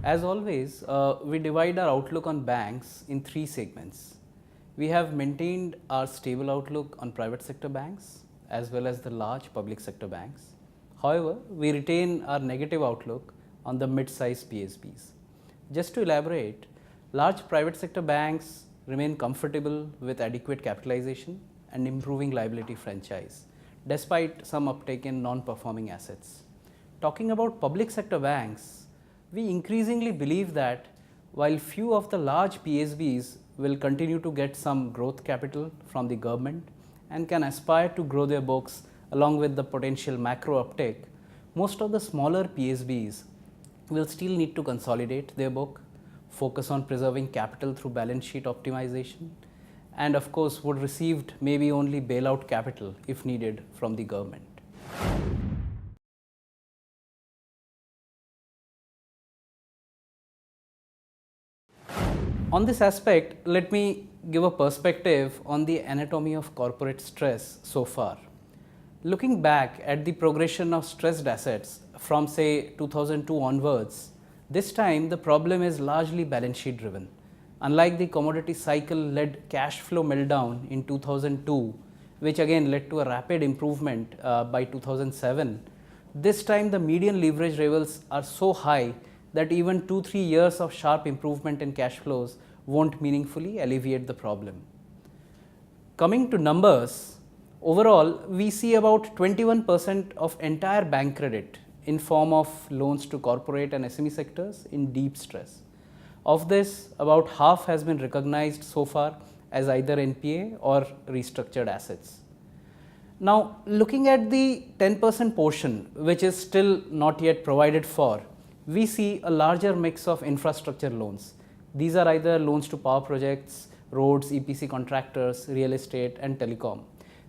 As always, we divide our outlook on banks in three segments. We have maintained our stable outlook on private sector banks as well as the large public sector banks. However, we retain our negative outlook on the mid-sized PSBs. Just to elaborate, large private sector banks remain comfortable with adequate capitalization and improving liability franchise, despite some uptake in non-performing assets. Talking about public sector banks, we increasingly believe that while few of the large PSBs will continue to get some growth capital from the government and can aspire to grow their books along with the potential macro uptake, most of the smaller PSBs will still need to consolidate their book, focus on preserving capital through balance sheet optimization, and of course would receive maybe only bailout capital if needed from the government. On this aspect, let me give a perspective on the anatomy of corporate stress so far. Looking back at the progression of stressed assets from say 2002 onwards, this time the problem is largely balance sheet driven. Unlike the commodity cycle led cash flow meltdown in 2002, which again led to a rapid improvement by 2007, this time the median leverage levels are so high that even 2-3 years of sharp improvement in cash flows won't meaningfully alleviate the problem. Coming to numbers, overall we see about 21% of entire bank credit in form of loans to corporate and SME sectors in deep stress. Of this, about half has been recognized so far as either NPA or restructured assets. Now, looking at the 10% portion which is still not yet provided for, we see a larger mix of infrastructure loans. These are either loans to power projects, roads, EPC contractors, real estate and telecom.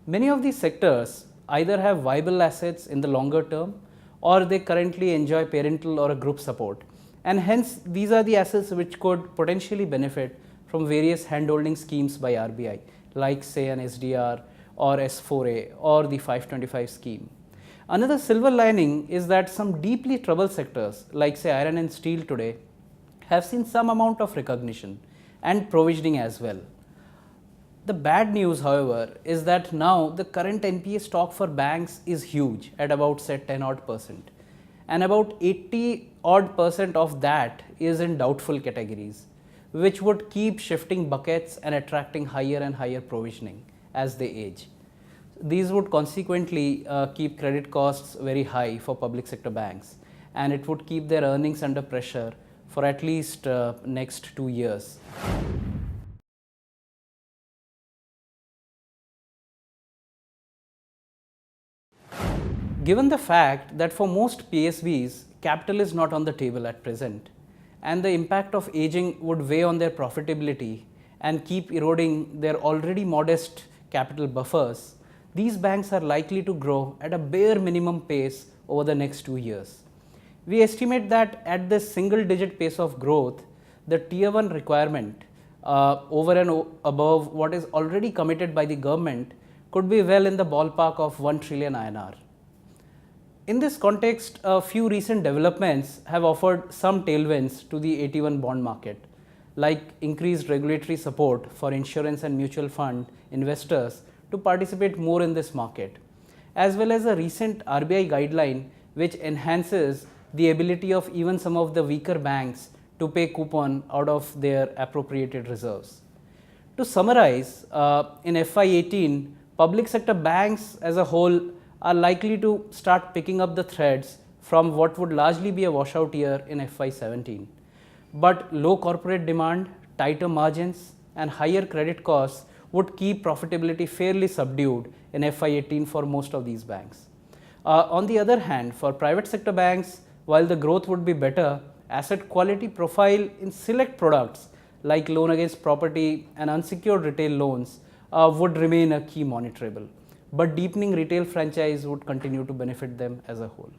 Many of these sectors either have viable assets in the longer term or they currently enjoy parental or a group support, and hence these are the assets which could potentially benefit from various handholding schemes by RBI like say an SDR or S4A or the Fy18 scheme. Another silver lining is that some deeply troubled sectors like say iron and steel today have seen some amount of recognition and provisioning as well. The bad news, however, is that now the current NPA stock for banks is huge at about say 10 odd percent, and about 80 odd percent of that is in doubtful categories, which would keep shifting buckets and attracting higher and higher provisioning as they age. These would consequently keep credit costs very high for public sector banks, and it would keep their earnings under pressure for at least next 2 years. Given the fact that for most PSBs, capital is not on the table at present, and the impact of aging would weigh on their profitability and keep eroding their already modest capital buffers, these banks are likely to grow at a bare minimum pace over the next 2 years. We estimate that at this single digit pace of growth, the tier 1 requirement over and above what is already committed by the government could be well in the ballpark of 1 trillion INR. In this context, a few recent developments have offered some tailwinds to the AT1 bond market, like increased regulatory support for insurance and mutual fund investors to participate more in this market, as well as a recent RBI guideline which enhances the ability of even some of the weaker banks to pay coupon out of their appropriated reserves. To summarize, in FY18, public sector banks as a whole are likely to start picking up the threads from what would largely be a washout year in FY17. But low corporate demand, tighter margins and higher credit costs would keep profitability fairly subdued in FY18 for most of these banks. On the other hand, for private sector banks, while the growth would be better, asset quality profile in select products like loan against property and unsecured retail loans would remain a key monitorable. But deepening retail franchise would continue to benefit them as a whole.